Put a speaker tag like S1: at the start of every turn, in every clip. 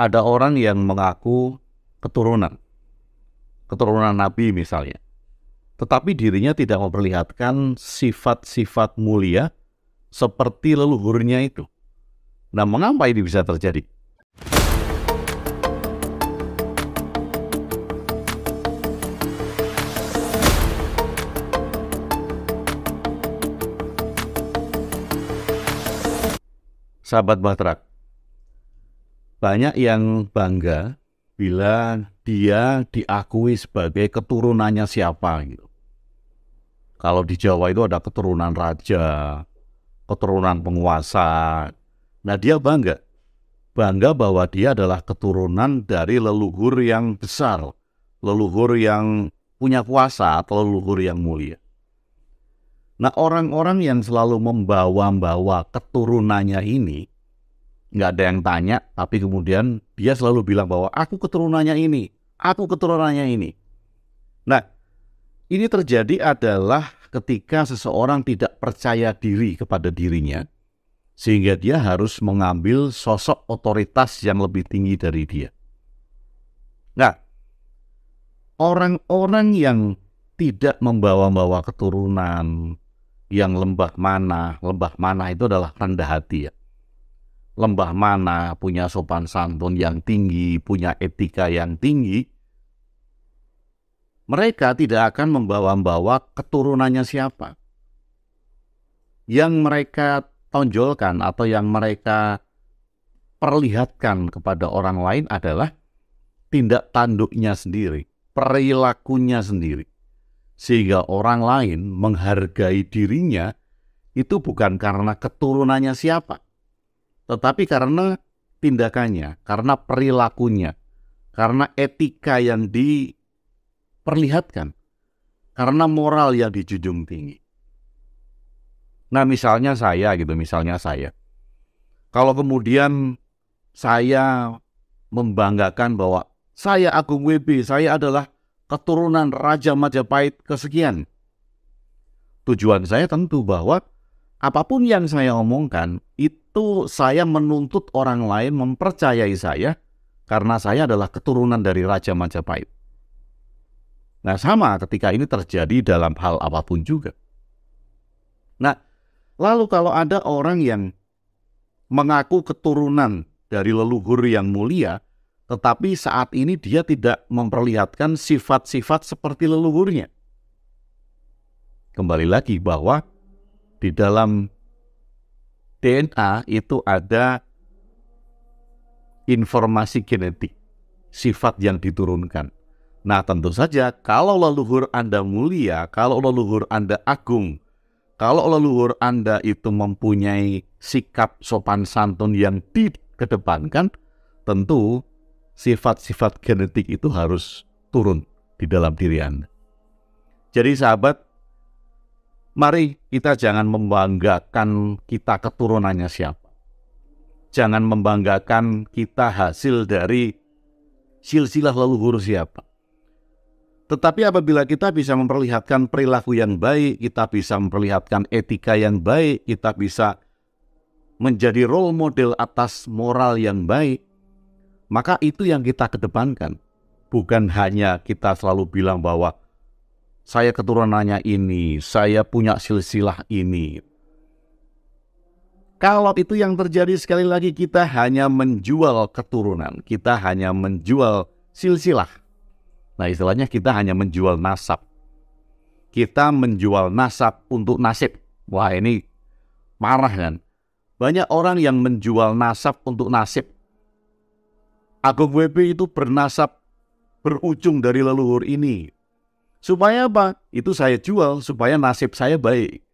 S1: Ada orang yang mengaku keturunan Nabi misalnya, tetapi dirinya tidak memperlihatkan sifat-sifat mulia seperti leluhurnya itu. Nah, mengapa ini bisa terjadi? Sahabat Bahtera, banyak yang bangga bila dia diakui sebagai keturunannya siapa gitu. Kalau di Jawa itu ada keturunan raja, keturunan penguasa. Nah, dia bangga bahwa dia adalah keturunan dari leluhur yang besar, leluhur yang punya kuasa atau leluhur yang mulia. Nah, orang-orang yang selalu membawa keturunannya ini, nggak ada yang tanya, tapi kemudian dia selalu bilang bahwa aku keturunannya ini, aku keturunannya ini. Nah, ini terjadi adalah ketika seseorang tidak percaya diri kepada dirinya, sehingga dia harus mengambil sosok otoritas yang lebih tinggi dari dia. Nah, orang-orang yang tidak membawa keturunan, yang lembah mana itu adalah rendah hati ya. Lembah mana punya sopan santun yang tinggi, punya etika yang tinggi, mereka tidak akan membawa keturunannya siapa. Yang mereka tonjolkan atau yang mereka perlihatkan kepada orang lain adalah tindak tanduknya sendiri, perilakunya sendiri. Sehingga orang lain menghargai dirinya itu bukan karena keturunannya siapa, tetapi karena tindakannya, karena perilakunya, karena etika yang diperlihatkan, karena moral yang dijunjung tinggi. Nah, misalnya saya. Kalau kemudian saya membanggakan bahwa saya Agung WB, saya adalah keturunan Raja Majapahit kesekian. Tujuan saya tentu bahwa apapun yang saya omongkan, itu saya menuntut orang lain mempercayai saya karena saya adalah keturunan dari Raja Majapahit. Nah, sama ketika ini terjadi dalam hal apapun juga. Nah, lalu kalau ada orang yang mengaku keturunan dari leluhur yang mulia, tetapi saat ini dia tidak memperlihatkan sifat-sifat seperti leluhurnya. Kembali lagi bahwa di dalam DNA itu ada informasi genetik, sifat yang diturunkan. Nah, tentu saja kalau leluhur Anda mulia, kalau leluhur Anda agung, kalau leluhur Anda itu mempunyai sikap sopan santun yang dikedepankan, tentu sifat-sifat genetik itu harus turun di dalam diri Anda. Jadi sahabat, mari kita jangan membanggakan kita keturunannya siapa. Jangan membanggakan kita hasil dari silsilah leluhur siapa. Tetapi apabila kita bisa memperlihatkan perilaku yang baik, kita bisa memperlihatkan etika yang baik, kita bisa menjadi role model atas moral yang baik, maka itu yang kita kedepankan. Bukan hanya kita selalu bilang bahwa saya keturunannya ini, saya punya silsilah ini. Kalau itu yang terjadi, sekali lagi kita hanya menjual keturunan, kita hanya menjual silsilah. Nah, istilahnya kita hanya menjual nasab. Kita menjual nasab untuk nasib. Wah, ini marah kan? Banyak orang yang menjual nasab untuk nasib. Agung WB itu bernasab berujung dari leluhur ini. Supaya apa? Itu saya jual supaya nasib saya baik.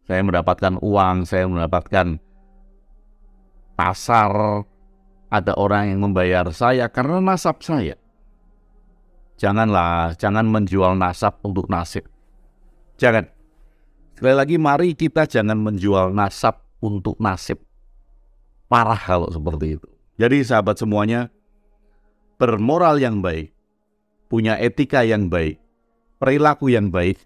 S1: Saya mendapatkan uang, saya mendapatkan pasar, ada orang yang membayar saya karena nasab saya. Jangan menjual nasab untuk nasib. Jangan. Sekali lagi, mari kita jangan menjual nasab untuk nasib. Parah kalau seperti itu. Jadi sahabat semuanya, bermoral yang baik, punya etika yang baik, perilaku yang baik,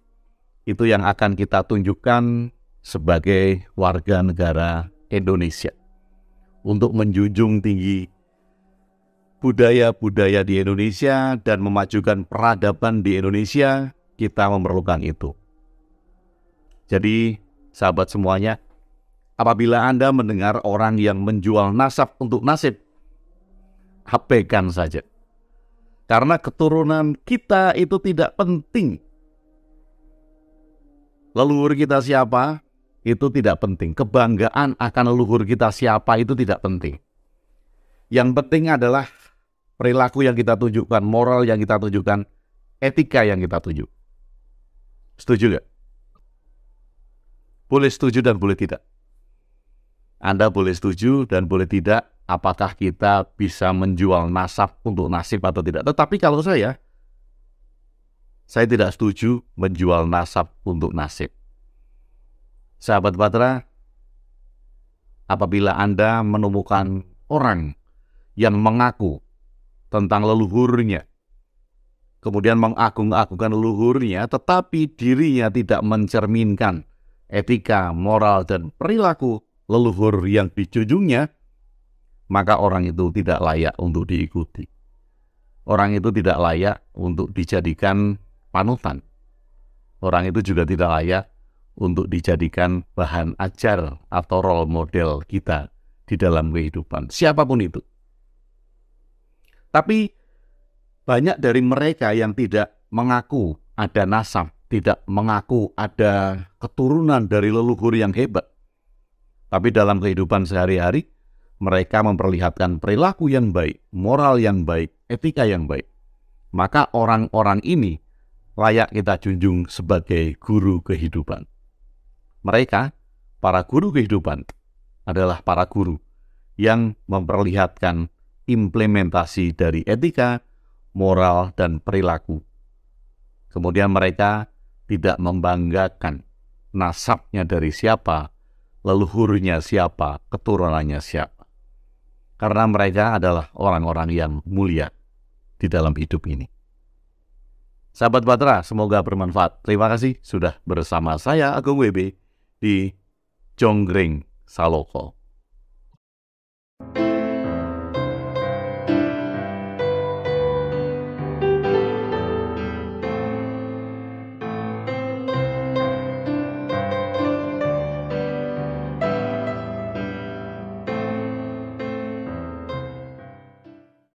S1: itu yang akan kita tunjukkan sebagai warga negara Indonesia. Untuk menjunjung tinggi budaya-budaya di Indonesia dan memajukan peradaban di Indonesia, kita memerlukan itu. Jadi, sahabat semuanya, apabila Anda mendengar orang yang menjual nasab untuk nasib, abaikan saja. Karena keturunan kita itu tidak penting. Leluhur kita siapa, itu tidak penting. Kebanggaan akan leluhur kita siapa, itu tidak penting. Yang penting adalah perilaku yang kita tunjukkan, moral yang kita tunjukkan, etika yang kita tunjuk. Setuju nggak? Boleh setuju dan boleh tidak. Anda boleh setuju dan boleh tidak apakah kita bisa menjual nasab untuk nasib atau tidak. Tetapi kalau saya tidak setuju menjual nasab untuk nasib. Sahabat Batra, apabila Anda menemukan orang yang mengaku tentang leluhurnya, kemudian mengagung-agungkan leluhurnya, tetapi dirinya tidak mencerminkan etika, moral, dan perilaku leluhur yang dijunjungnya, maka orang itu tidak layak untuk diikuti. Orang itu tidak layak untuk dijadikan panutan. Orang itu juga tidak layak untuk dijadikan bahan ajar atau role model kita di dalam kehidupan, siapapun itu. Tapi banyak dari mereka yang tidak mengaku ada nasab, tidak mengaku ada keturunan dari leluhur yang hebat. Tapi dalam kehidupan sehari-hari, mereka memperlihatkan perilaku yang baik, moral yang baik, etika yang baik. Maka orang-orang ini layak kita junjung sebagai guru kehidupan. Mereka, para guru kehidupan, adalah para guru yang memperlihatkan implementasi dari etika, moral, dan perilaku. Kemudian mereka tidak membanggakan nasabnya dari siapa, leluhurnya siapa, keturunannya siapa. Karena mereka adalah orang-orang yang mulia di dalam hidup ini. Sahabat Batra, semoga bermanfaat. Terima kasih sudah bersama saya, Agung WB, di Jonggring Saloko.